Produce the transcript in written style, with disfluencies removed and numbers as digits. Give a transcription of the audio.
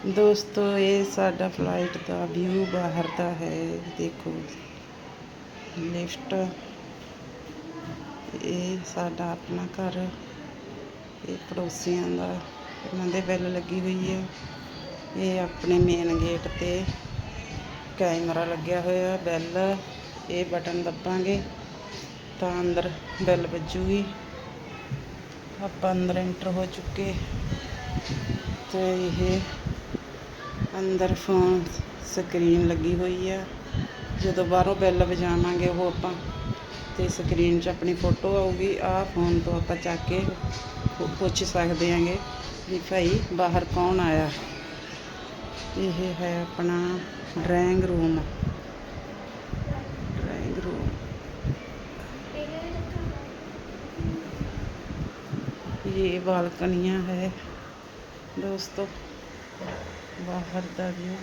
ਦੋਸਤੋ ਇਹ ਸਾਡਾ ਫਲਾਈਟ ਦਾ ਵਿਊ ਬਾਹਰ ਦਾ ਹੈ। ਦੇਖੋ ਲਿਫਟ, ਇਹ ਸਾਡਾ ਆਪਣਾ ਘਰ, ਇਹ ਪੜੋਸੀਆਂ ਦਾ, ਇਹਨਾਂ ਦੇ ਬੈਲ ਲੱਗੀ ਹੋਈ ਹੈ। ਇਹ ਆਪਣੇ ਮੇਨ ਗੇਟ ਤੇ ਕੈਮਰਾ ਲੱਗਿਆ ਹੋਇਆ। ਬੈਲ, ਇਹ ਬਟਨ ਦੱਬਾਂਗੇ ਤਾਂ ਅੰਦਰ ਬੈਲ ਵੱਜੂਗੀ। ਆਪਾਂ ਅੰਦਰ ਐਂਟਰ ਹੋ ਚੁੱਕੇ ਤੇ ਇਹ ਅੰਦਰ ਫੋਨ ਸਕਰੀਨ ਲੱਗੀ ਹੋਈ ਆ। ਜਦੋਂ ਬਾਹਰੋਂ ਬੈਲ ਵਜਾਵਾਂਗੇ ਉਹ ਆਪਾਂ ਤੇ ਸਕਰੀਨ 'ਚ ਆਪਣੀ ਫੋਟੋ ਆਊਗੀ। ਆਹ ਫੋਨ ਤੋਂ ਆਪਾਂ ਚੱਕ ਕੇ ਪੁੱਛ ਸਕਦੇ ਆਂਗੇ ਵੀ ਭਾਈ ਬਾਹਰ ਕੌਣ ਆਇਆ। ਇਹ ਹੈ ਆਪਣਾ ਡਰਾਇੰਗ ਰੂਮ। ये बालकनियाँ है दोस्तों, बाहर का व्यू।